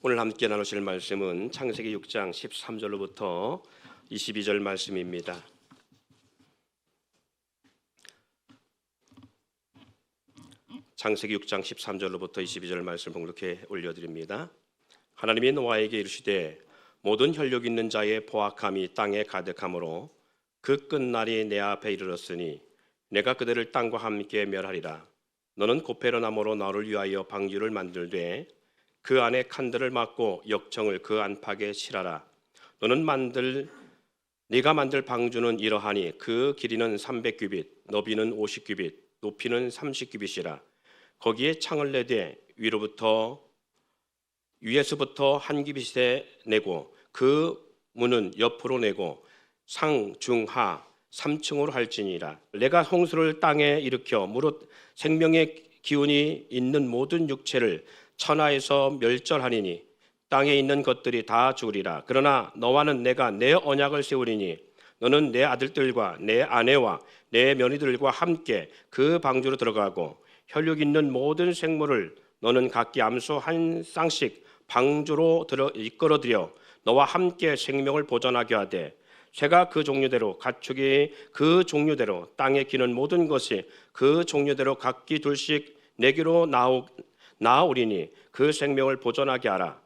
오늘 함께 나누실 말씀은 창세기 6장 13절로부터 22절 말씀입니다. 창세기 6장 13절로부터 22절 말씀 봉독해 올려드립니다. 하나님이 노아에게 이르시되 모든 혈육 있는 자의 포악함이 땅에 가득하므로 그 끝날이 내 앞에 이르렀으니 내가 그들을 땅과 함께 멸하리라. 너는 고페로 나무로 너를 위하여 방주를 만들되 그 안에 칸들을 막고 역청을 그 안팎에 칠하라. 네가 만들 방주는 이러하니 그 길이는 300규빗, 너비는 50규빗, 높이는 30규빗이라. 거기에 창을 내되 위에서부터 한 규빗에 내고 그 문은 옆으로 내고 상, 중, 하 3층으로 할지니라. 내가 홍수를 땅에 일으켜 무릇 생명의 기운이 있는 모든 육체를 천하에서 멸절하리니 땅에 있는 것들이 다 죽으리라. 그러나 너와는 내가 내 언약을 세우리니 너는 내 아들들과 내 아내와 내 며느리들과 함께 그 방주로 들어가고 혈육 있는 모든 생물을 너는 각기 암수 한 쌍씩 방주로 이끌어들여 너와 함께 생명을 보존하게 하되 새가 그 종류대로 가축이 그 종류대로 땅에 기는 모든 것이 그 종류대로 각기 둘씩 내게로 나오리니 그 생명을 보존하게 하라.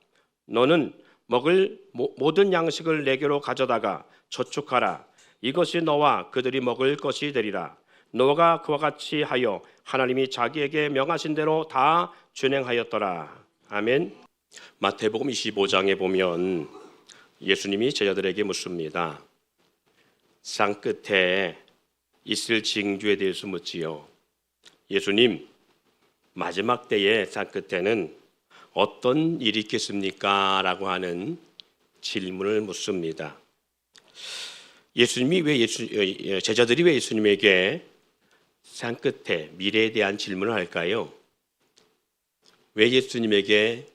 너는 먹을 모든 양식을 내게로 가져다가 저축하라. 이것이 너와 그들이 먹을 것이 되리라. 너가 그와 같이 하여 하나님이 자기에게 명하신 대로 다 준행하였더라. 아멘. 마태복음 25장에 보면 예수님이 제자들에게 묻습니다. 쌍 끝에 있을 징조에 대해서 묻지요. 예수님, 마지막 때의 쌍 끝에는 어떤 일이 있겠습니까? 라고 하는 질문을 묻습니다. 제자들이 왜 예수님에게 쌍 끝에 미래에 대한 질문을 할까요? 왜 예수님에게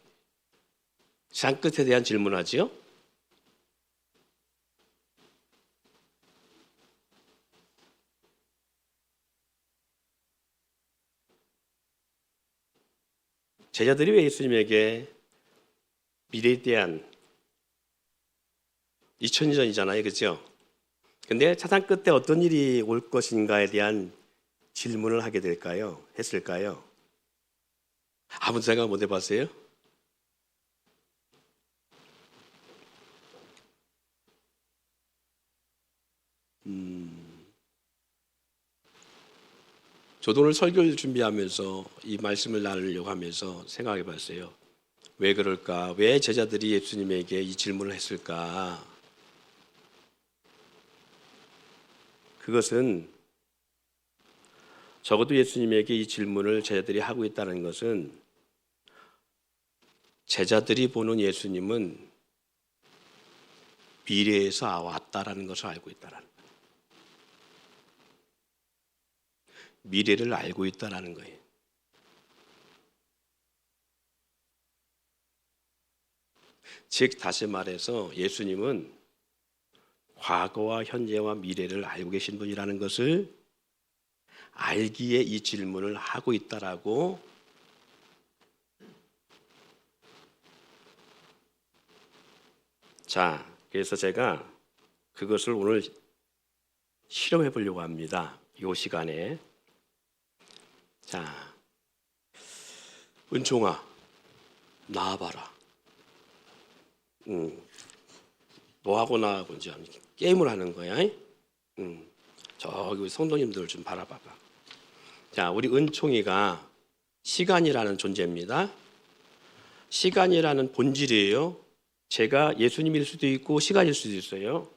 쌍 끝에 대한 질문을 하지요? 제자들이 왜 예수님에게 미래에 대한 2000년 전이잖아요, 그렇죠? 근데 사상 끝에 어떤 일이 올 것인가에 대한 질문을 하게 될까요? 했을까요? 아무 생각 못 해봤어요? 저도 오늘 설교를 준비하면서 이 말씀을 나누려고 하면서 생각해 봤어요. 왜 그럴까? 왜 제자들이 예수님에게 이 질문을 했을까? 그것은 적어도 예수님에게 이 질문을 제자들이 하고 있다는 것은 제자들이 보는 예수님은 미래에서 왔다라는 것을 알고 있다라는 거예요. 미래를 알고 있다라는 거예요. 즉 다시 말해서 예수님은 과거와 현재와 미래를 알고 계신 분이라는 것을 알기에 이 질문을 하고 있다라고 자, 그래서 제가 그것을 오늘 실험해 보려고 합니다. 이 시간에. 자, 은총아, 나와봐라. 너하고 나하고 이제 게임을 하는 거야. 저기 성도님들 좀 바라봐봐. 자, 우리 은총이가 시간이라는 존재입니다. 시간이라는 본질이에요. 제가 예수님일 수도 있고 시간일 수도 있어요.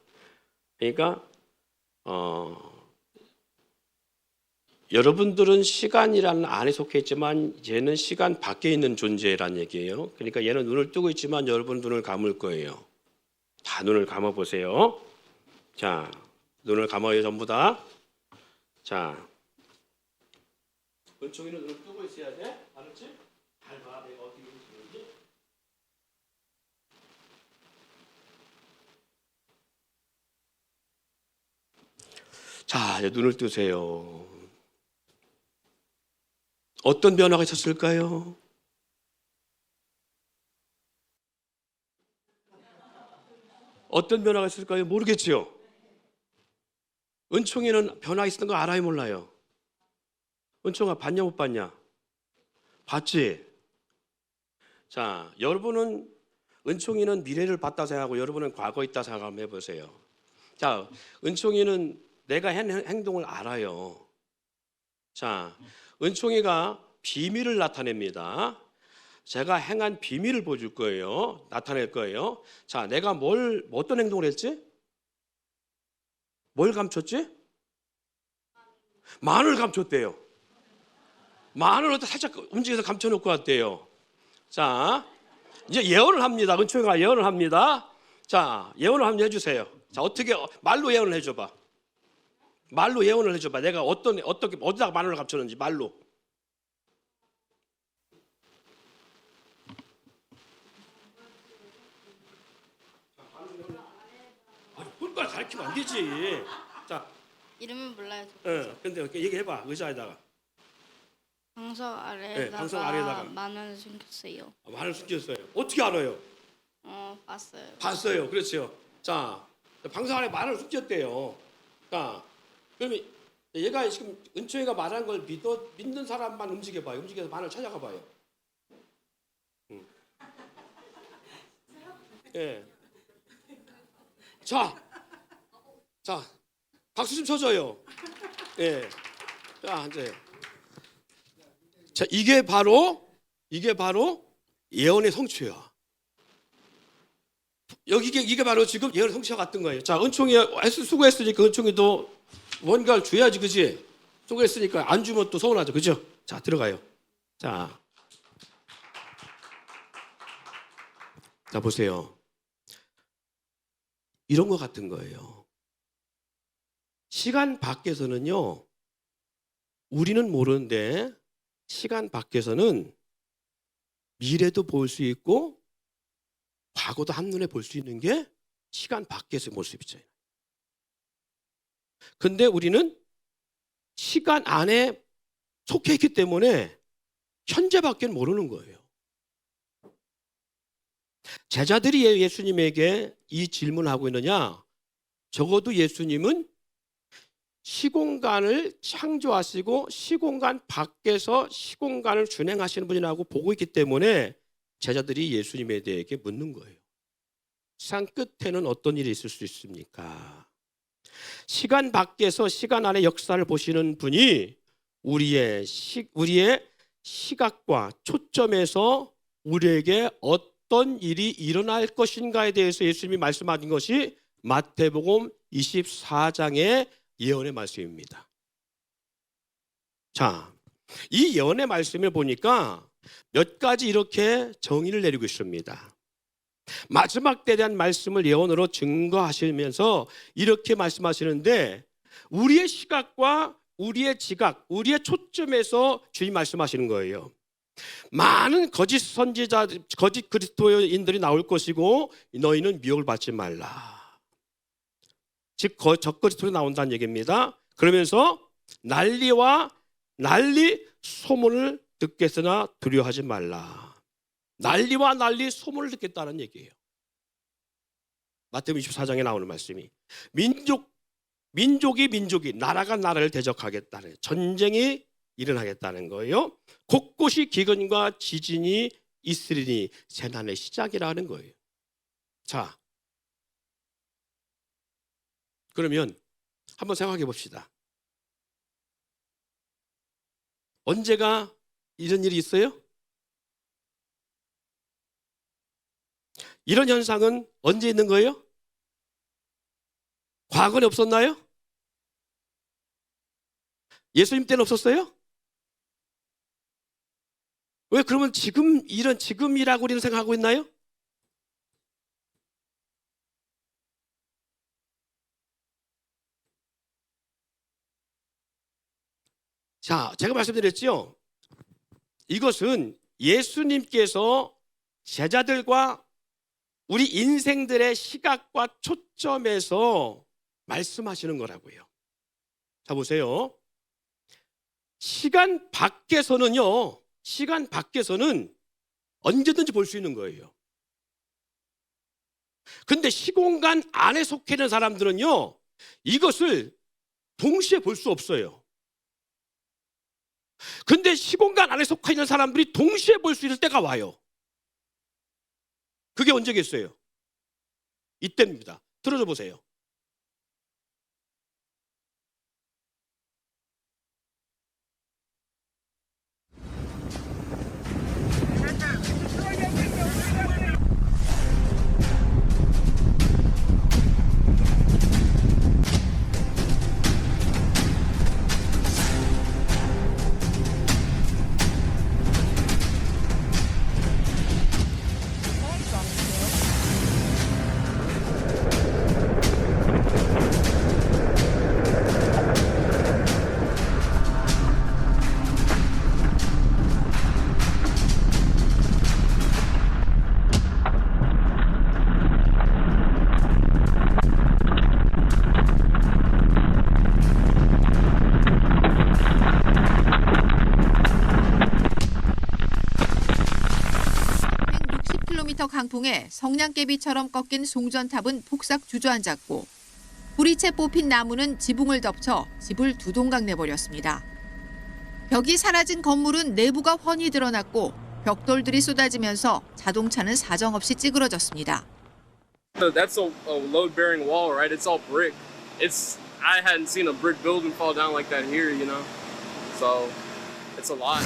그러니까 여러분들은 시간이라는 안에 속해 있지만 얘는 시간 밖에 있는 존재란 얘기예요. 그러니까 얘는 눈을 뜨고 있지만 여러분 눈을 감을 거예요. 다 눈을 감아 보세요. 자, 눈을 감아요 전부 다. 자, 은총이는 눈을 뜨고 있어야 돼. 알았지? 잘 봐. 내가 어떻게 움직이는지. 자, 이제 눈을 뜨세요. 어떤 변화가 있었을까요? 어떤 변화가 있을까요? 모르겠지요. 은총이는 변화 있었던 거 알아요, 몰라요? 은총아, 봤냐 못 봤냐? 봤지? 자, 여러분은 은총이는 미래를 봤다 생각하고 여러분은 과거에 있다 생각 한번 해보세요. 자, 은총이는 내가 한 행동을 알아요. 자, 은총이가 비밀을 나타냅니다. 제가 행한 비밀을 보여줄 거예요. 나타낼 거예요. 자, 내가 어떤 행동을 했지? 뭘 감췄지? 마늘 감췄대요. 마늘을 살짝 움직여서 감춰놓고 왔대요. 자, 이제 예언을 합니다. 은총이가 예언을 합니다. 자, 예언을 한번 해주세요. 자, 어떻게 말로 예언을 해줘봐. 말로 예언을 해줘봐. 내가 어떻게 어디다가 마늘을 감췄는지 말로. 꼴깔 가르치면 안 되지. 자, 이름은 몰라요. 근데 얘기해봐. 의자에다가. 방석 네, 방석 아래에다가 아래에다가. 마늘을 숨겼어요. 마늘 숨겼어요. 어떻게 알아요? 봤어요. 봤어요. 그렇죠. 자, 방송 안에 마늘 숨겼대요. 자, 그러면 얘가 지금 은총이가 말한 걸 믿는 사람만 움직여봐요. 움직여서 마늘 찾아가 봐요. 예. 자, 박수 좀 쳐줘요. 예. 자, 앉아요. 자, 이게 바로 예언의 성취야. 이게 바로 지금 예언의 성취와 같은 거예요. 자, 은총이 수고했으니까 은총이도 뭔가를 줘야지, 그지? 수고했으니까 안 주면 또 서운하죠, 그죠? 자, 들어가요. 자, 보세요. 이런 거 같은 거예요. 시간 밖에서는요, 우리는 모르는데 시간 밖에서는 미래도 볼 수 있고 과거도 한눈에 볼 수 있는 게 시간 밖에서 모습이잖아요. 근데 우리는 시간 안에 속해 있기 때문에 현재밖에 모르는 거예요. 제자들이 예수님에게 이 질문을 하고 있느냐? 적어도 예수님은 시공간을 창조하시고 시공간 밖에서 시공간을 준행하시는 분이라고 보고 있기 때문에 제자들이 예수님에 대해 묻는 거예요. 세상 끝에는 어떤 일이 있을 수 있습니까? 시간 밖에서 시간 안의 역사를 보시는 분이 우리의 시각과 초점에서 우리에게 어떤 일이 일어날 것인가에 대해서 예수님이 말씀하신 것이 마태복음 24장의 예언의 말씀입니다. 자, 이 예언의 말씀을 보니까 몇 가지 이렇게 정의를 내리고 있습니다. 마지막 때에 대한 말씀을 예언으로 증거하시면서 이렇게 말씀하시는데 우리의 시각과 우리의 지각, 우리의 초점에서 주님 말씀하시는 거예요. 많은 거짓 선지자, 거짓 그리스도인들이 나올 것이고 너희는 미혹을 받지 말라. 즉 적그리스도로 나온다는 얘기입니다. 그러면서 난리 소문을 듣겠으나 두려워하지 말라. 난리와 난리 소문을 듣겠다는 얘기예요. 마태복음 24장에 나오는 말씀이 민족이 나라가 나라를 대적하겠다는 전쟁이 일어나겠다는 거예요. 곳곳이 기근과 지진이 있으리니 재난의 시작이라는 거예요. 자, 그러면 한번 생각해 봅시다. 언제가 이런 일이 있어요? 이런 현상은 언제 있는 거예요? 과거에 없었나요? 예수님 때는 없었어요? 왜 그러면 지금이라고 우리는 생각하고 있나요? 자, 제가 말씀드렸죠. 이것은 예수님께서 제자들과 우리 인생들의 시각과 초점에서 말씀하시는 거라고요. 자, 보세요. 시간 밖에서는 언제든지 볼 수 있는 거예요. 근데 시공간 안에 속해 있는 사람들은요, 이것을 동시에 볼 수 없어요. 근데 시공간 안에 속해 있는 사람들이 동시에 볼 수 있을 때가 와요. 그게 언제겠어요? 이때입니다. 들어줘 보세요. 강풍에 성냥개비처럼 꺾인 송전탑은 폭삭 주저앉았고 불이 채 뽑힌 나무는 지붕을 덮쳐 집을 두동강 내버렸습니다. 벽이 사라진 건물은 내부가 훤히 드러났고 벽돌들이 쏟아지면서 자동차는 사정없이 찌그러졌습니다. That's a load-bearing wall, right? It's all brick. I hadn't seen a brick building fall down like that here, you know. So it's a lot.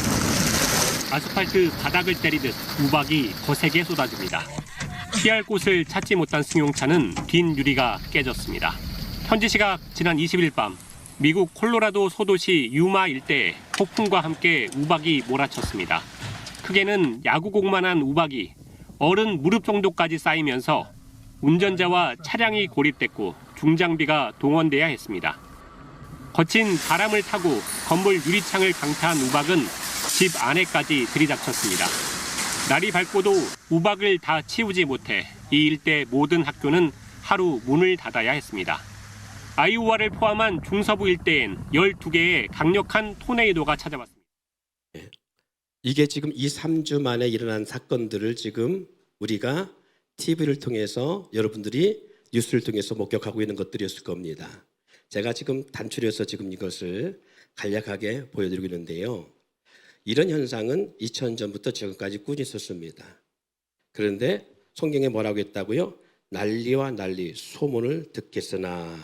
아스팔트 바닥을 때리듯 우박이 거세게 쏟아집니다. 피할 곳을 찾지 못한 승용차는 뒷유리가 깨졌습니다. 현지 시각 지난 20일 밤 미국 콜로라도 소도시 유마 일대에 폭풍과 함께 우박이 몰아쳤습니다. 크게는 야구공만한 우박이 어른 무릎 정도까지 쌓이면서 운전자와 차량이 고립됐고 중장비가 동원돼야 했습니다. 거친 바람을 타고 건물 유리창을 강타한 우박은 집 안에까지 들이닥쳤습니다. 날이 밝고도 우박을 다 치우지 못해 이 일대 모든 학교는 하루 문을 닫아야 했습니다. 아이오와를 포함한 중서부 일대엔 12개의 강력한 토네이도가 찾아왔습니다. 이게 지금 2, 3주 만에 일어난 사건들을 지금 우리가 TV를 통해서 여러분들이 뉴스를 통해서 목격하고 있는 것들이었을 겁니다. 제가 지금 단출해서 지금 이것을 간략하게 보여드리고 있는데요. 이런 현상은 2000년 전부터 지금까지 꾸준히 있었습니다. 그런데 성경에 뭐라고 했다고요? 난리와 난리, 소문을 듣겠으나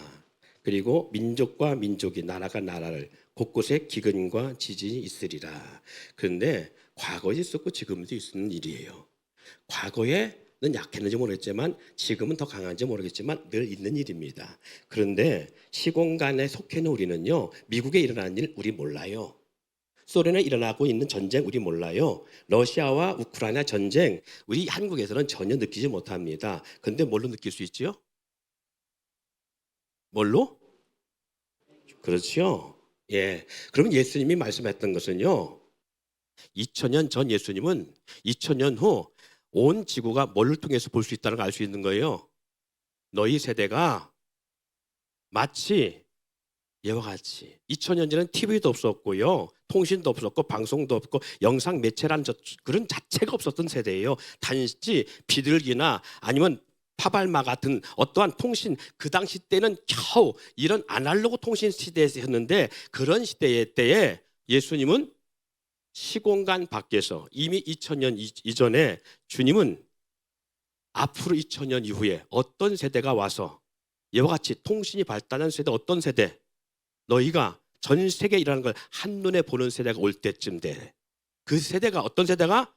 그리고 민족과 민족이 나라가 나라를 곳곳에 기근과 지진이 있으리라. 그런데 과거에 있었고 지금도 있는 일이에요. 과거에는 약했는지 모르겠지만 지금은 더 강한지 모르겠지만 늘 있는 일입니다. 그런데 시공간에 속해 있는 우리는요. 미국에 일어나는 일 우리 몰라요. 소련에 일어나고 있는 전쟁 우리 몰라요. 러시아와 우크라이나 전쟁 우리 한국에서는 전혀 느끼지 못합니다. 그런데 뭘로 느낄 수 있지요? 뭘로? 그렇죠. 예. 그러면 예수님이 말씀했던 것은요. 2000년 전 예수님은 2000년 후 온 지구가 뭘를 통해서 볼 수 있다는 걸 알 수 있는 거예요. 너희 세대가 마치 이와 같이 2000년 전에는 TV도 없었고요. 통신도 없었고 방송도 없고 영상 매체란 그런 자체가 없었던 세대예요. 단지 비둘기나 아니면 파발마 같은 어떠한 통신, 그 당시 때는 겨우 이런 아날로그 통신 시대였는데 그런 시대의 때에 예수님은 시공간 밖에서 이미 2000년 이전에 주님은 앞으로 2000년 이후에 어떤 세대가 와서 이와 같이 통신이 발달한 세대, 어떤 세대, 너희가 전 세계에 일어나는 걸 한눈에 보는 세대가 올 때쯤 돼. 그 세대가 어떤 세대가?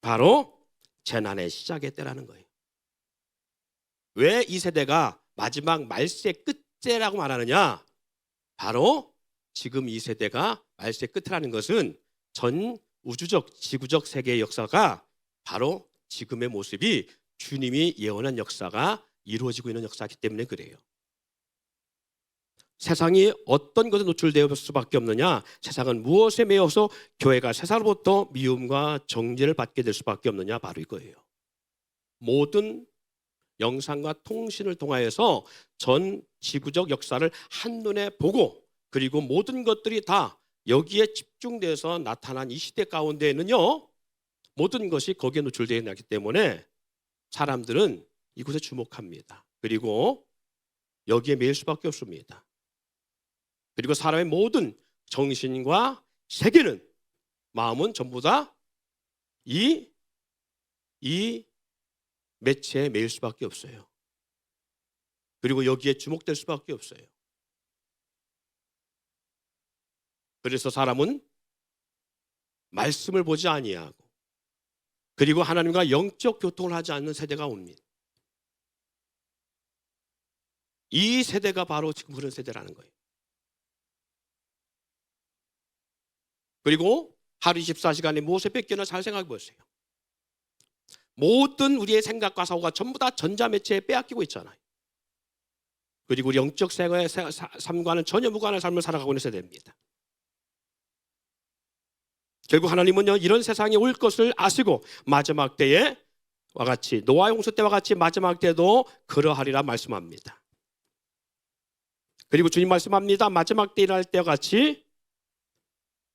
바로 재난의 시작의 때라는 거예요. 왜 이 세대가 마지막 말세 끝째라고 말하느냐? 바로 지금 이 세대가 말세 끝이라는 것은 전 우주적, 지구적 세계의 역사가 바로 지금의 모습이 주님이 예언한 역사가 이루어지고 있는 역사이기 때문에 그래요. 세상이 어떤 것에 노출되어 수밖에 없느냐? 세상은 무엇에 매여서 교회가 세상으로부터 미움과 정죄를 받게 될 수밖에 없느냐? 바로 이거예요. 모든 영상과 통신을 통하여서 전 지구적 역사를 한눈에 보고 그리고 모든 것들이 다 여기에 집중돼서 나타난 이 시대 가운데에는요. 모든 것이 거기에 노출되어 있기 때문에 사람들은 이곳에 주목합니다. 그리고 여기에 매일 수밖에 없습니다. 그리고 사람의 모든 정신과 세계는, 마음은 전부 다 이 매체에 매일 수밖에 없어요. 그리고 여기에 주목될 수밖에 없어요. 그래서 사람은 말씀을 보지 아니하고, 그리고 하나님과 영적 교통을 하지 않는 세대가 옵니다. 이 세대가 바로 지금 그런 세대라는 거예요. 그리고 하루 24시간에 무엇에 뺏기나 잘 생각해 보세요. 모든 우리의 생각과 사고가 전부 다 전자매체에 빼앗기고 있잖아요. 그리고 우리 영적 생활의 삶과는 전혀 무관한 삶을 살아가고 있는 세대입니다. 결국 하나님은요, 이런 세상에 올 것을 아시고 마지막 때에 와 같이, 노아의 홍수 때와 같이 마지막 때도 그러하리라 말씀합니다. 그리고 주님 말씀합니다. 마지막 때 일어날 때와 같이,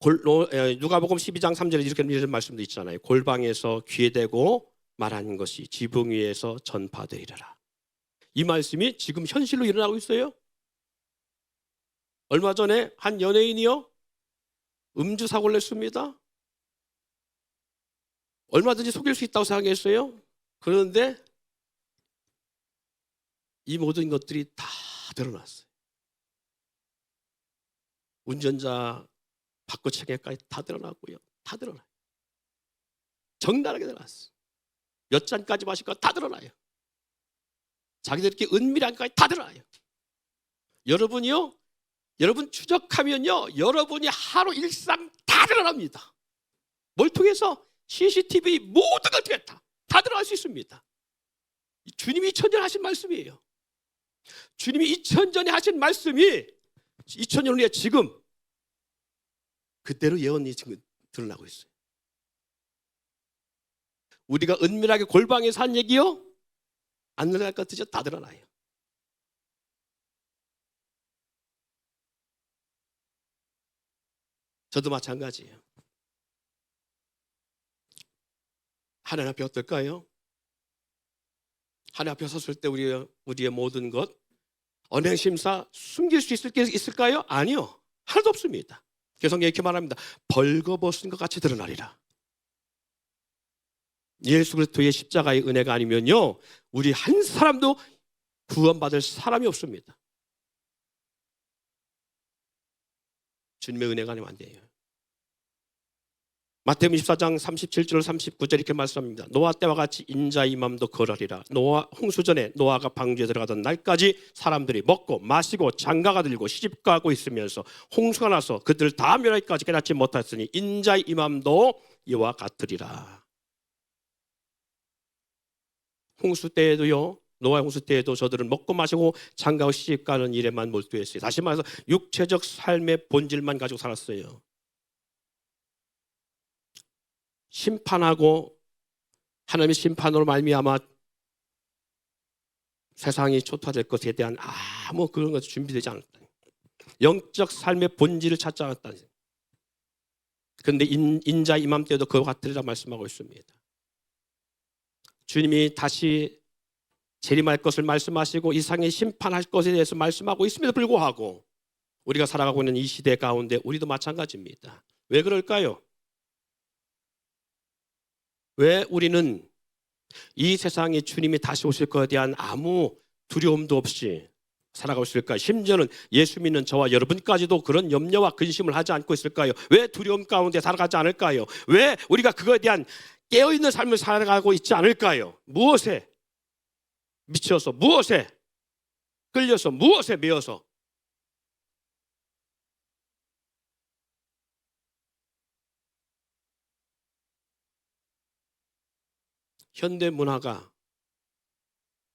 누가복음 12장 3절에 이런 말씀도 있잖아요. 골방에서 귀에 대고 말하는 것이 지붕 위에서 전파되리라. 이 말씀이 지금 현실로 일어나고 있어요. 얼마 전에 한 연예인이요, 음주 사고를 냈습니다. 얼마든지 속일 수 있다고 생각했어요. 그런데 이 모든 것들이 다 드러났어요. 운전자 바꿔체계까지 다 드러나고요. 다 드러나요. 정나라하게 드러났어요. 몇 잔까지 마실 거 다 드러나요. 자기들끼리 은밀한 것까지 다 드러나요. 여러분이요, 여러분 추적하면요, 여러분이 하루 일상 다 드러납니다. 뭘 통해서? CCTV 모든 걸 통해 다 드러날 수 있습니다. 주님이 2000년 하신 말씀이에요. 주님이 2000전에 하신 말씀이 2000년 후에 지금 그대로 예언이 지금 드러나고 있어요. 우리가 은밀하게 골방에서 한 얘기요, 안 드러날 것 같으죠? 다 드러나요. 저도 마찬가지예요. 하나님 앞에 어떨까요? 하나님 앞에 섰을 때 우리의 모든 것, 언행심사 숨길 수 있을까요? 아니요. 하나도 없습니다. 개성에 이렇게 말합니다. 벌거벗은 것 같이 드러나리라. 예수 그리스도의 십자가의 은혜가 아니면요, 우리 한 사람도 구원받을 사람이 없습니다. 주님의 은혜가 아니면 안 돼요. 마태복음 24장 37절 39절 이렇게 말씀합니다. 노아 때와 같이 인자의 맘도 그러리라. 노아 홍수 전에 노아가 방주에 들어가던 날까지 사람들이 먹고 마시고 장가가 들고 시집가고 있으면서 홍수가 나서 그들을 다 멸하기까지 깨닫지 못했으니 인자의 맘도 이와 같으리라. 홍수 때에도요, 노아의 홍수 때에도 저들은 먹고 마시고 장가고 시집가는 일에만 몰두했어요. 다시 말해서 육체적 삶의 본질만 가지고 살았어요. 심판하고 하나님의 심판으로 말미암아 세상이 초토화될 것에 대한 아무 그런 것이 준비되지 않았다. 영적 삶의 본질을 찾지 않았다. 그런데 인자 이맘때도 그와 같으리라 말씀하고 있습니다. 주님이 다시 재림할 것을 말씀하시고 이상의 심판할 것에 대해서 말씀하고 있음에도 불구하고 우리가 살아가고 있는 이 시대 가운데 우리도 마찬가지입니다. 왜 그럴까요? 왜 우리는 이 세상에 주님이 다시 오실 것에 대한 아무 두려움도 없이 살아가고 있을까요? 심지어는 예수 믿는 저와 여러분까지도 그런 염려와 근심을 하지 않고 있을까요? 왜 두려움 가운데 살아가지 않을까요? 왜 우리가 그거에 대한 깨어있는 삶을 살아가고 있지 않을까요? 무엇에 미쳐서, 무엇에 끌려서, 무엇에 매여서? 현대 문화가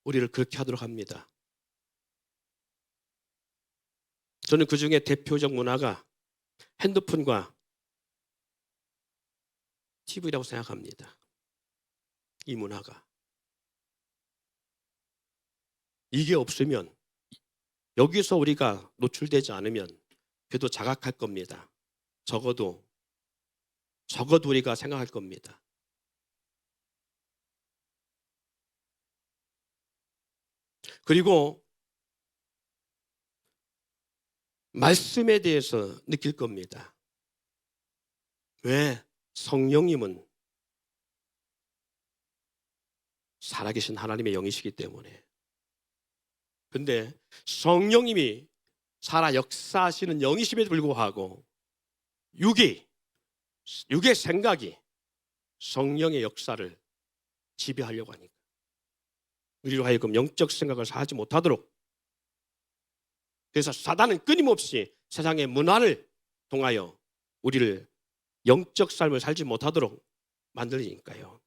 우리를 그렇게 하도록 합니다. 저는 그 중에 대표적 문화가 핸드폰과 TV라고 생각합니다. 이 문화가. 이게 없으면, 여기서 우리가 노출되지 않으면 그래도 자각할 겁니다. 적어도 우리가 생각할 겁니다. 그리고 말씀에 대해서 느낄 겁니다. 왜? 성령님은 살아계신 하나님의 영이시기 때문에. 근데 성령님이 살아 역사하시는 영이심에도 불구하고 육의 생각이 성령의 역사를 지배하려고 하니까 우리로 하여금 영적 생각을 하지 못하도록, 그래서 사단은 끊임없이 세상의 문화를 통하여 우리를 영적 삶을 살지 못하도록 만들니까요.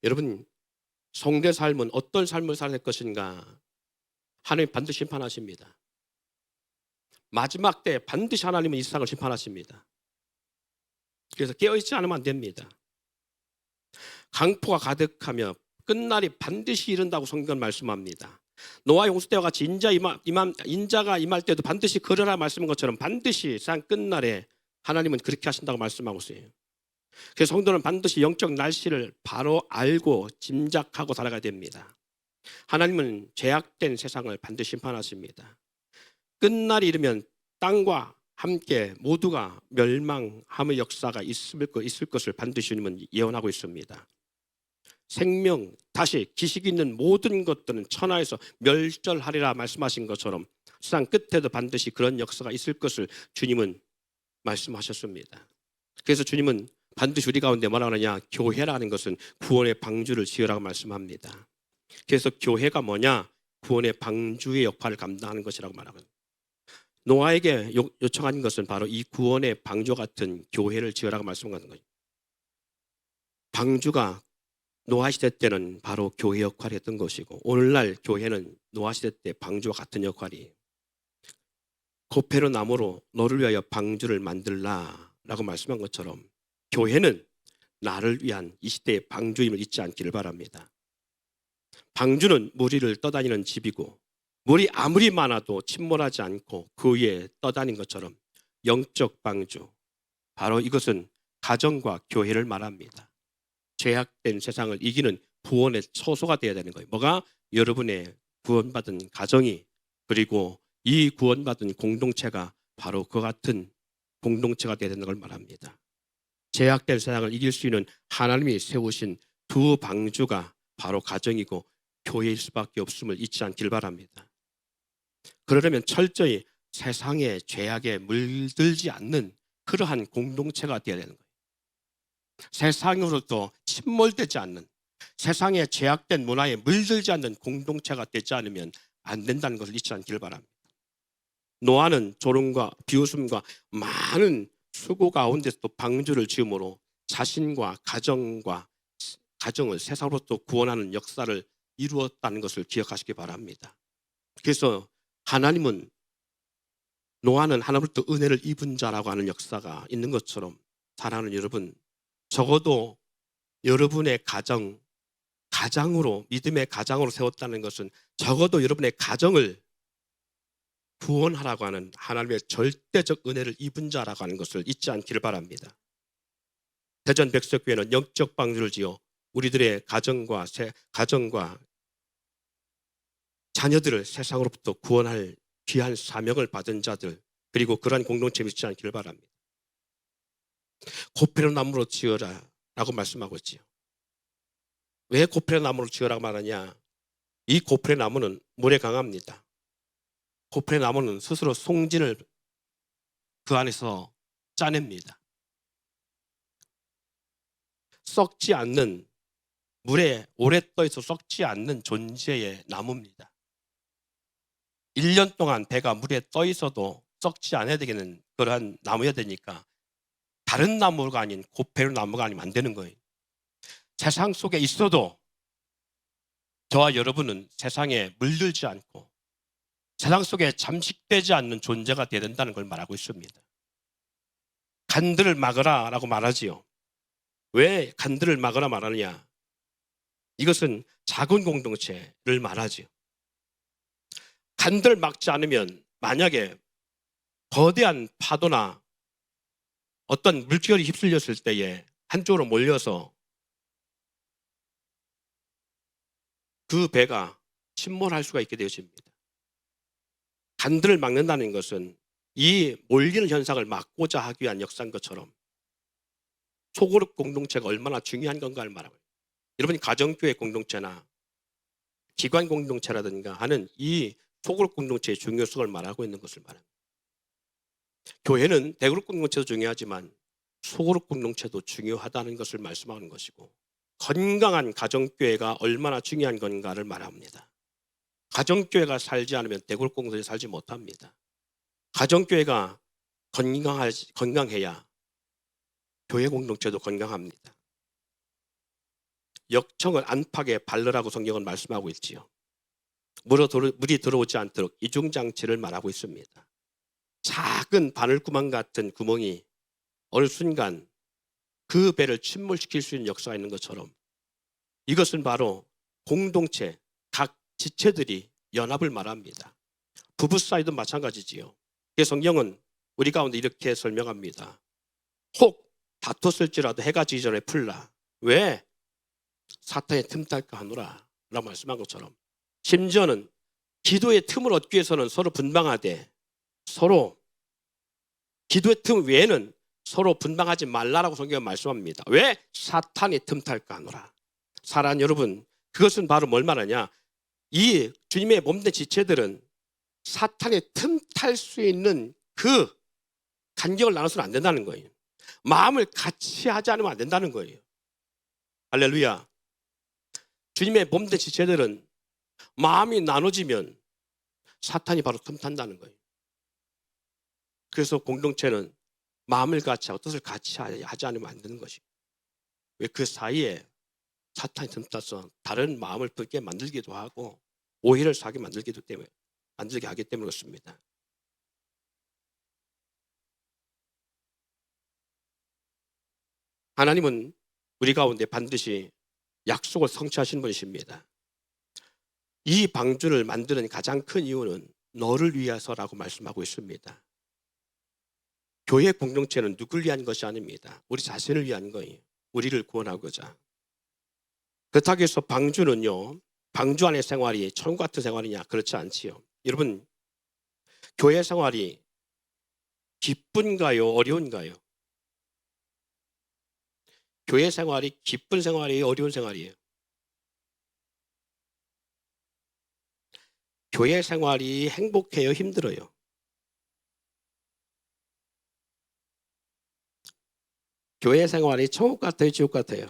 여러분, 성대 삶은 어떤 삶을 살 것인가? 하나님 반드시 심판하십니다. 마지막 때 반드시 하나님은 이 세상을 심판하십니다. 그래서 깨어있지 않으면 안 됩니다. 강포가 가득하며 끝날이 반드시 이른다고 성경은 말씀합니다. 노아 홍수 때와 같이 인자가 임할 때도 반드시 그러라 말씀한 것처럼 반드시 세상 끝날에 하나님은 그렇게 하신다고 말씀하고 있어요. 그래서 성도는 반드시 영적 날씨를 바로 알고 짐작하고 살아가야 됩니다. 하나님은 죄악된 세상을 반드시 심판하십니다. 끝날이 이르면 땅과 함께 모두가 멸망함의 역사가 있을 것을 반드시 주님은 예언하고 있습니다. 생명, 다시 기식 있는 모든 것들은 천하에서 멸절하리라 말씀하신 것처럼 세상 끝에도 반드시 그런 역사가 있을 것을 주님은 말씀하셨습니다. 그래서 주님은 반드시 우리 가운데 뭐라 하느냐? 교회라는 것은 구원의 방주를 지으라고 말씀합니다. 그래서 교회가 뭐냐? 구원의 방주의 역할을 감당하는 것이라고 말하거든요. 노아에게 요청한 것은 바로 이 구원의 방주 같은 교회를 지으라고 말씀하는 거예요. 방주가 노아 시대 때는 바로 교회 역할을 했던 것이고, 오늘날 교회는 노아 시대 때 방주와 같은 역할이에요. 고페로 나무로 너를 위하여 방주를 만들라라고 말씀한 것처럼 교회는 나를 위한 이 시대의 방주임을 잊지 않기를 바랍니다. 방주는 무리를 떠다니는 집이고, 물이 아무리 많아도 침몰하지 않고 그 위에 떠다닌 것처럼 영적 방주, 바로 이것은 가정과 교회를 말합니다. 죄악된 세상을 이기는 구원의 처소가 되어야 되는 거예요. 뭐가? 여러분의 구원받은 가정이, 그리고 이 구원받은 공동체가 바로 그 같은 공동체가 되어야 되는 걸 말합니다. 죄악된 세상을 이길 수 있는 하나님이 세우신 두 방주가 바로 가정이고 교회일 수밖에 없음을 잊지 않길 바랍니다. 그러려면 철저히 세상의 죄악에 물들지 않는 그러한 공동체가 되어야 되는 거예요. 세상으로도 침몰되지 않는, 세상의 죄악된 문화에 물들지 않는 공동체가 되지 않으면 안 된다는 것을 잊지 않기를 바랍니다. 노아는 졸음과 비웃음과 많은 수고 가운데서도 방주를 지음으로 자신과 가정을 세상으로부터 구원하는 역사를 이루었다는 것을 기억하시기 바랍니다. 그래서 하나님은 노아는 하나님으로부터 은혜를 입은 자라고 하는 역사가 있는 것처럼, 사랑하는 여러분, 적어도 여러분의 가장으로, 믿음의 가장으로 세웠다는 것은 적어도 여러분의 가정을 구원하라고 하는 하나님의 절대적 은혜를 입은 자라고 하는 것을 잊지 않기를 바랍니다. 대전 백석교회는 영적 방주를 지어 우리들의 가정과 자녀들을 세상으로부터 구원할 귀한 사명을 받은 자들, 그리고 그러한 공동체를 잊지 않기를 바랍니다. 고페로 나무로 지어라 라고 말씀하고 있지요. 왜 고페로 나무로 지어라고 말하냐? 이 고페로 나무는 물에 강합니다. 고페로 나무는 스스로 송진을 그 안에서 짜냅니다. 썩지 않는, 물에 오래 떠있어 썩지 않는 존재의 나무입니다. 1년 동안 배가 물에 떠있어도 썩지 않아야 되겠는 그러한 나무여야 되니까 다른 나무가 아닌 고페로 나무가 아니면 안 되는 거예요. 세상 속에 있어도 저와 여러분은 세상에 물들지 않고 세상 속에 잠식되지 않는 존재가 되어야 된다는 걸 말하고 있습니다. 간들을 막으라 라고 말하지요. 왜 간들을 막으라 말하느냐? 이것은 작은 공동체를 말하지요. 간들을 막지 않으면 만약에 거대한 파도나 어떤 물결이 휩쓸렸을 때에 한쪽으로 몰려서 그 배가 침몰할 수가 있게 되어집니다. 간들을 막는다는 것은 이 몰리는 현상을 막고자 하기 위한 역사인 것처럼 소그룹 공동체가 얼마나 중요한 건가를 말하고, 여러분이 가정교회 공동체나 기관 공동체라든가 하는 이 소그룹 공동체의 중요성을 말하고 있는 것을 말합니다. 교회는 대그룹 공동체도 중요하지만 소그룹 공동체도 중요하다는 것을 말씀하는 것이고, 건강한 가정교회가 얼마나 중요한 건가를 말합니다. 가정교회가 살지 않으면 대그룹 공동체 살지 못합니다. 가정교회가 건강해야 교회 공동체도 건강합니다. 역청을 안팎에 발르라고 성경은 말씀하고 있지요. 물이 들어오지 않도록 이중장치를 말하고 있습니다. 작은 바늘구멍 같은 구멍이 어느 순간 그 배를 침몰시킬 수 있는 역사가 있는 것처럼, 이것은 바로 공동체, 각 지체들이 연합을 말합니다. 부부 사이도 마찬가지지요. 성경은 우리 가운데 이렇게 설명합니다. 혹 다퉜을지라도 해가 지기 전에 풀라. 왜? 사탄의 틈탈까 하노라 라고 말씀한 것처럼, 심지어는 기도의 틈을 얻기 위해서는 서로 분방하되, 서로 기도의 틈 외에는 서로 분방하지 말라라고 성경은 말씀합니다. 왜? 사탄이 틈탈까 하노라. 사랑하는 여러분, 그것은 바로 뭘 말하냐, 이 주님의 몸된 지체들은 사탄이 틈탈 수 있는 그 간격을 나눠서는 안 된다는 거예요. 마음을 같이 하지 않으면 안 된다는 거예요. 할렐루야. 주님의 몸된 지체들은 마음이 나눠지면 사탄이 바로 틈탄다는 거예요. 그래서 공동체는 마음을 같이 하고 뜻을 같이 하지 않으면 안 되는 것이에요. 왜? 그 사이에 사탄이 틈타서 다른 마음을 듣게 만들기도 하고 오해를 사게 만들게 하기 때문에 그렇습니다. 하나님은 우리 가운데 반드시 약속을 성취하시는 분이십니다. 이 방주를 만드는 가장 큰 이유는 너를 위해서라고 말씀하고 있습니다. 교회 공동체는 누굴 위한 것이 아닙니다. 우리 자신을 위한 거예요. 우리를 구원하고자. 그렇다고 해서 방주는요, 방주 안의 생활이 천국 같은 생활이냐? 그렇지 않지요. 여러분, 교회 생활이 기쁜가요? 어려운가요? 교회 생활이 기쁜 생활이에요? 어려운 생활이에요? 교회 생활이 행복해요? 힘들어요? 교회 생활이 천국 같아요? 지옥 같아요?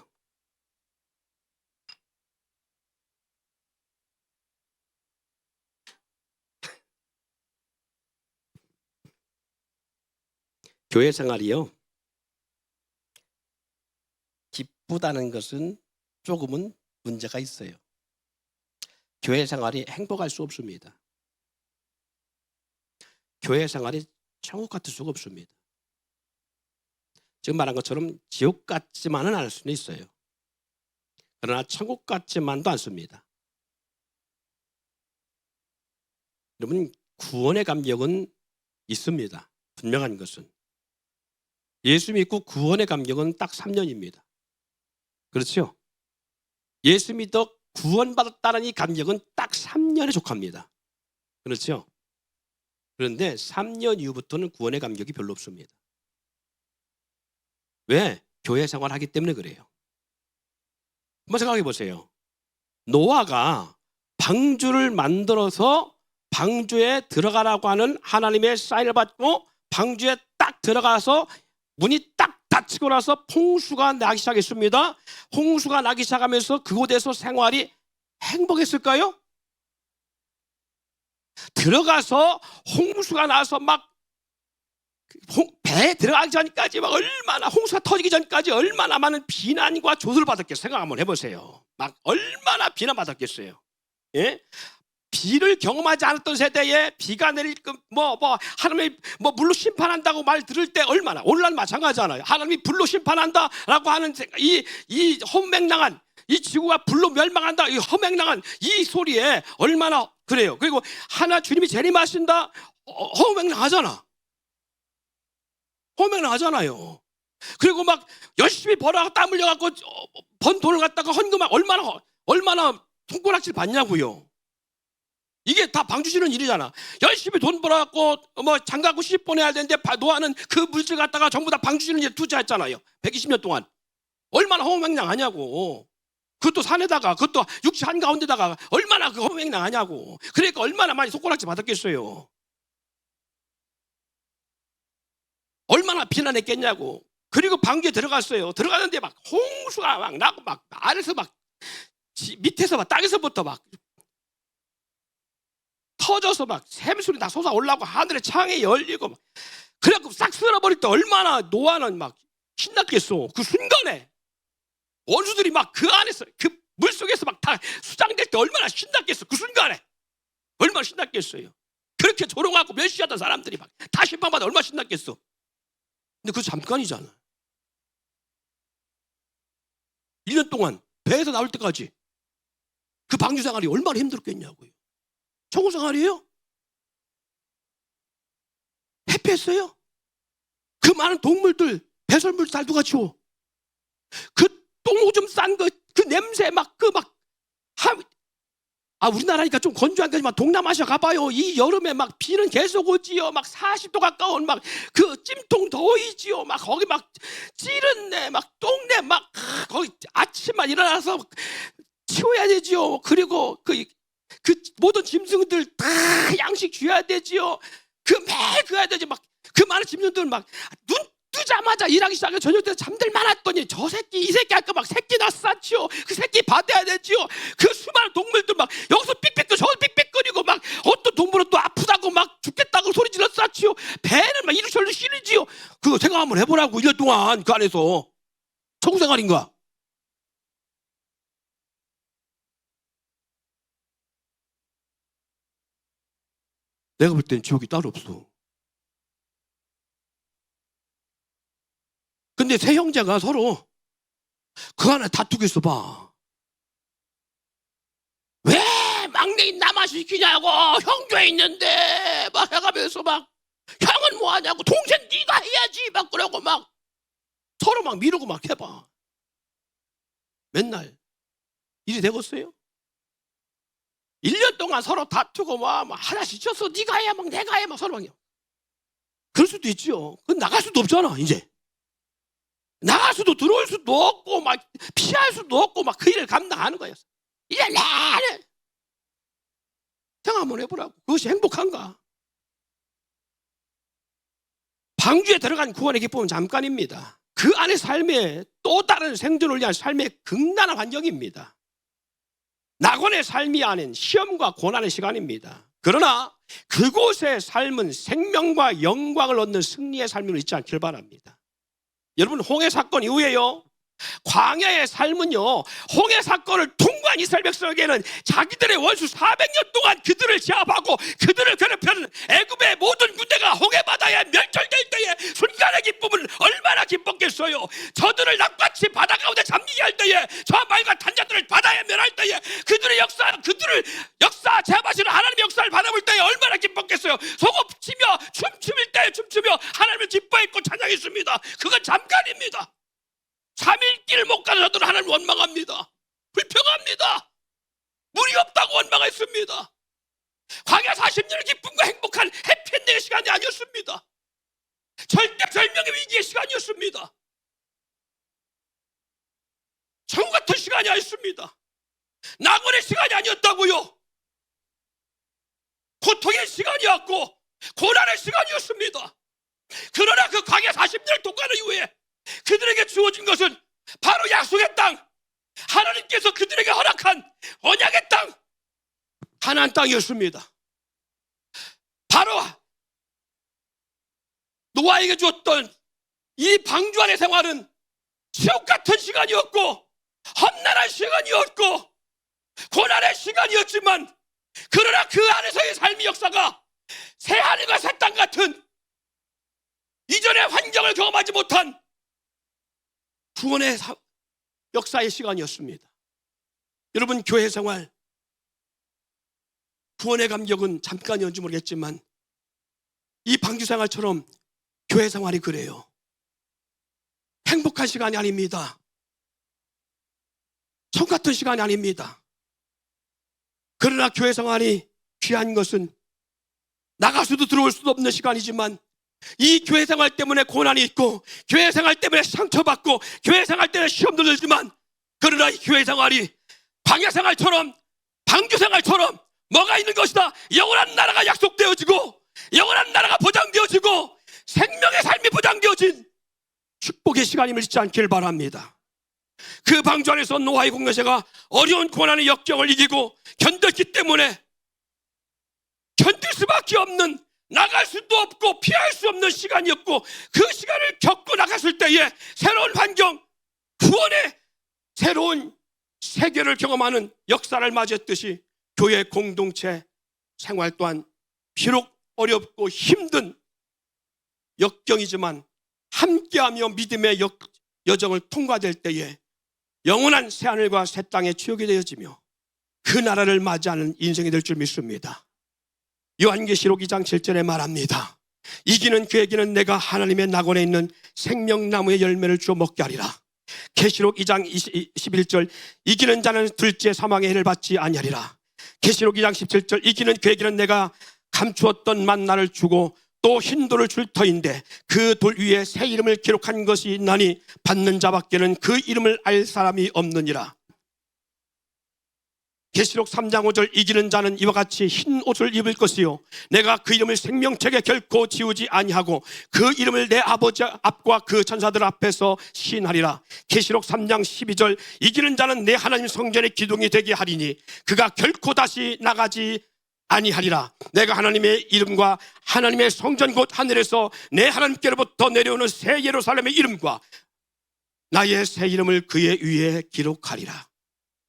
교회 생활이요, 기쁘다는 것은 조금은 문제가 있어요. 교회 생활이 행복할 수 없습니다. 교회 생활이 천국 같을 수가 없습니다. 지금 말한 것처럼 지옥 같지만은 않을 수는 있어요. 그러나 천국 같지만도 않습니다. 여러분, 구원의 감격은 있습니다. 분명한 것은 예수 믿고 구원의 감격은 딱 3년입니다. 그렇죠? 예수 믿어 구원받았다는 이 감격은 딱 3년에 속합니다. 그렇죠? 그런데 3년 이후부터는 구원의 감격이 별로 없습니다. 왜? 교회 생활하기 때문에 그래요. 한번 생각해 보세요. 노아가 방주를 만들어서 방주에 들어가라고 하는 하나님의 사인을 받고 방주에 딱 들어가서 문이 딱 닫히고 나서 홍수가 나기 시작했습니다. 홍수가 나기 시작하면서 그곳에서 생활이 행복했을까요? 들어가서 홍수가 나서 막 배에 들어가기 전까지 막 얼마나, 홍수가 터지기 전까지 얼마나 많은 비난과 조소를 받았겠어요. 생각 한번 해보세요. 막 얼마나 비난받았겠어요. 예? 비를 경험하지 않았던 세대에 비가 내릴 하나님이 물로 심판한다고 말 들을 때 얼마나, 오늘날 마찬가지잖아요. 하나님이 불로 심판한다라고 하는 이 험맹랑한, 이 지구가 불로 멸망한다, 이 험맹랑한 이 소리에 얼마나 그래요. 그리고 하나 주님이 재림하신다, 험맹랑하잖아. 험맹랑하잖아요. 그리고 막 열심히 벌어갖고 땀 흘려갖고 번 돈을 갖다가 헌금하고 얼마나 손가락질 받냐고요. 이게 다 방주시는 일이잖아. 열심히 돈 벌어갖고 뭐 장가고 시집 보내야 되는데 노하는 그 물질 갖다가 전부 다 방주시는 일에 투자했잖아요. 120년 동안. 얼마나 허무맹랑하냐고. 그것도 산에다가, 그것도 육지 한가운데다가 얼마나 그 허무맹랑하냐고. 그러니까 얼마나 많이 손가락질 받았겠어요. 얼마나 비난했겠냐고. 그리고 방주에 들어갔어요. 들어가는데 막 홍수가 막 나고 막 아래서 막 밑에서 막 땅에서부터 막 터져서 막 샘소리 다 솟아올라오고 하늘에 창이 열리고 막 그래갖고 싹 쓸어버릴 때 얼마나 노아는 막 신났겠어. 그 순간에 원수들이 막 그 안에서 그 물속에서 막 다 수장될 때 얼마나 신났겠어. 그 순간에 얼마나 신났겠어요. 그렇게 조롱하고 멸시하던 사람들이 막 다 심판받아 얼마나 신났겠어. 근데 그거 잠깐이잖아. 1년 동안 배에서 나올 때까지 그 방주 생활이 얼마나 힘들었겠냐고요. 천국 생활이에요? 해피했어요? 그 많은 동물들 배설물 잘 누가 치워? 그 똥오줌 싼 그 냄새 우리나라니까 좀 건조한 거지만 동남아시아 가봐요. 이 여름에 막 비는 계속 오지요. 막 40도 가까운 막 그 찜통 더위지요. 막 거기 막 찌른내 막 똥내 막 거기 아침만 일어나서 치워야 되지요. 그리고 그 모든 짐승들 다 양식 줘야 되지요. 그 매일 그어야 되지. 막 그 많은 짐승들 막 눈 뜨자마자 일하기 시작해 저녁 때 잠들 많았더니 저 새끼 이 새끼 할까 막 새끼 낳았지요. 그 새끼 받아야 되지요. 그 수많은 동물들 막 여기서 삑삑거리고 저기서 삑삑거리고 막 어떤 동물은 또 아프다고 막 죽겠다고 소리 질렀지요. 배는 막 이리저리 시리지요. 그거 생각 한번 해보라고. 1년 동안 그 안에서 천국 생활인가? 내가 볼 땐 지옥이 따로 없어. 근데 세 형제가 서로 그 안에 다투고 있어 봐. 왜 막내인 나만 시키냐고. 형제 있는데 막 해가면서 막 형은 뭐 하냐고. 동생 네가 해야지 막 그러고 막 서로 막 미루고 막 해봐. 맨날 일이 되겠어요? 1년 동안 서로 다투고 막 하나씩 쳤어. 네가 해야 막 내가 해 막 서로 막. 그럴 수도 있죠. 그건 나갈 수도 없잖아. 이제 나갈 수도 들어올 수도 없고 막 피할 수도 없고 막 그 일을 감당하는 거였어. 이제 나는 생각 한번 해보라고. 그것이 행복한가? 방주에 들어간 구원의 기쁨은 잠깐입니다. 그 안의 삶에 또 다른 생존을 위한 삶의 극단한 환경입니다. 낙원의 삶이 아닌 시험과 고난의 시간입니다. 그러나 그곳의 삶은 생명과 영광을 얻는 승리의 삶을 잊지 않길 바랍니다. 여러분, 홍해 사건 이후에요, 광야의 삶은요, 홍해 사건을 통과한 이스라엘 백성에게는 자기들의 원수 400년 동안 그들을 제압하고 그들을 괴롭히는 애굽의 모든 군대가 홍해 바다에 멸절될 때에 순간의 기쁨은 얼마나 기뻤겠어요. 저들을 낚같이 바다 가운데 잠기게 할 때에, 저 말과 탄자들을 바다에 멸할 때에 그들의 그들을 제압하시는 하나님의 역사를 바라볼 때에 얼마나 기뻤겠어요. 소고치며 춤추일 때에 춤추며 하나님을 기뻐했고 찬양했습니다. 그건 잠깐입니다. 3일 길 못 가는 저들은 하나님 원망합니다. 불평합니다. 물이 없다고 원망했습니다. 광야 40년의 기쁨과 행복한 해피엔딩의 시간이 아니었습니다. 절대절명의 위기의 시간이었습니다. 천국 같은 시간이 아니었습니다. 낙원의 시간이 아니었다고요. 고통의 시간이었고 고난의 시간이었습니다. 그러나 그 광야 40년을 통과한 이후에 그들에게 주어진 것은 바로 약속의 땅, 하나님께서 그들에게 허락한 언약의 땅, 가나안 땅이었습니다. 바로 노아에게 주었던 이 방주 안의 생활은 지옥 같은 시간이었고 험난한 시간이었고 고난의 시간이었지만, 그러나 그 안에서의 삶의 역사가 새하늘과 새 땅 같은 이전의 환경을 경험하지 못한 구원의 역사의 시간이었습니다. 여러분, 교회 생활, 구원의 감격은 잠깐이었는지 모르겠지만 이 방주 생활처럼 교회 생활이 그래요. 행복한 시간이 아닙니다. 천 같은 시간이 아닙니다. 그러나 교회 생활이 귀한 것은 나갈 수도 들어올 수도 없는 시간이지만 이 교회 생활 때문에 고난이 있고 교회 생활 때문에 상처받고 교회 생활 때문에 시험도 들지만 그러나 이 교회 생활이 방해 생활처럼 방주 생활처럼 뭐가 있는 것이다. 영원한 나라가 약속되어지고 영원한 나라가 보장되어지고 생명의 삶이 보장되어진 축복의 시간임을 잊지 않기를 바랍니다. 그 방주 안에서 노아의 공동체가 어려운 고난의 역경을 이기고 견뎠기 때문에 견딜 수밖에 없는 나갈 수도 없고 피할 수 없는 시간이었고 그 시간을 겪고 나갔을 때에 새로운 환경, 구원의 새로운 세계를 경험하는 역사를 맞이했듯이 교회 공동체 생활 또한 비록 어렵고 힘든 역경이지만 함께하며 믿음의 여정을 통과될 때에 영원한 새하늘과 새 땅의 추억이 되어지며 그 나라를 맞이하는 인생이 될 줄 믿습니다. 요한계시록 2장 7절에 말합니다. 이기는 그에게는 내가 하나님의 낙원에 있는 생명나무의 열매를 주어 먹게 하리라. 계시록 2장 21절 이기는 자는 둘째 사망의 해를 받지 아니하리라. 계시록 2장 17절 이기는 그에게는 내가 감추었던 만나를 주고 또 흰돌을 줄 터인데 그 돌 위에 새 이름을 기록한 것이 있나니 받는 자밖에는 그 이름을 알 사람이 없느니라. 계시록 3장 5절 이기는 자는 이와 같이 흰 옷을 입을 것이요 내가 그 이름을 생명책에 결코 지우지 아니하고 그 이름을 내 아버지 앞과 그 천사들 앞에서 시인하리라. 계시록 3장 12절 이기는 자는 내 하나님 성전의 기둥이 되게 하리니 그가 결코 다시 나가지 아니하리라. 내가 하나님의 이름과 하나님의 성전 곧 하늘에서 내 하나님께로부터 내려오는 새 예루살렘의 이름과 나의 새 이름을 그의 위에 기록하리라.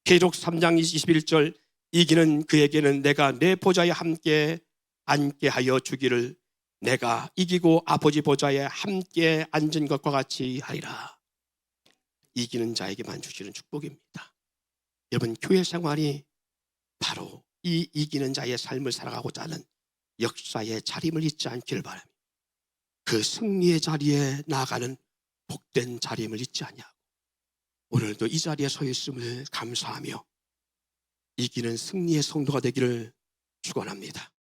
계시록 3장 21절 이기는 그에게는 내가 내 보좌에 함께 앉게 하여 주기를 내가 이기고 아버지 보좌에 함께 앉은 것과 같이 하리라. 이기는 자에게만 주시는 축복입니다. 여러분 교회 생활이 바로 이 이기는 자의 삶을 살아가고자 하는 역사의 자림을 잊지 않기를 바랍니다. 그 승리의 자리에 나아가는 복된 자림을 잊지 아니하고 오늘도 이 자리에 서 있음을 감사하며 이기는 승리의 성도가 되기를 축원합니다.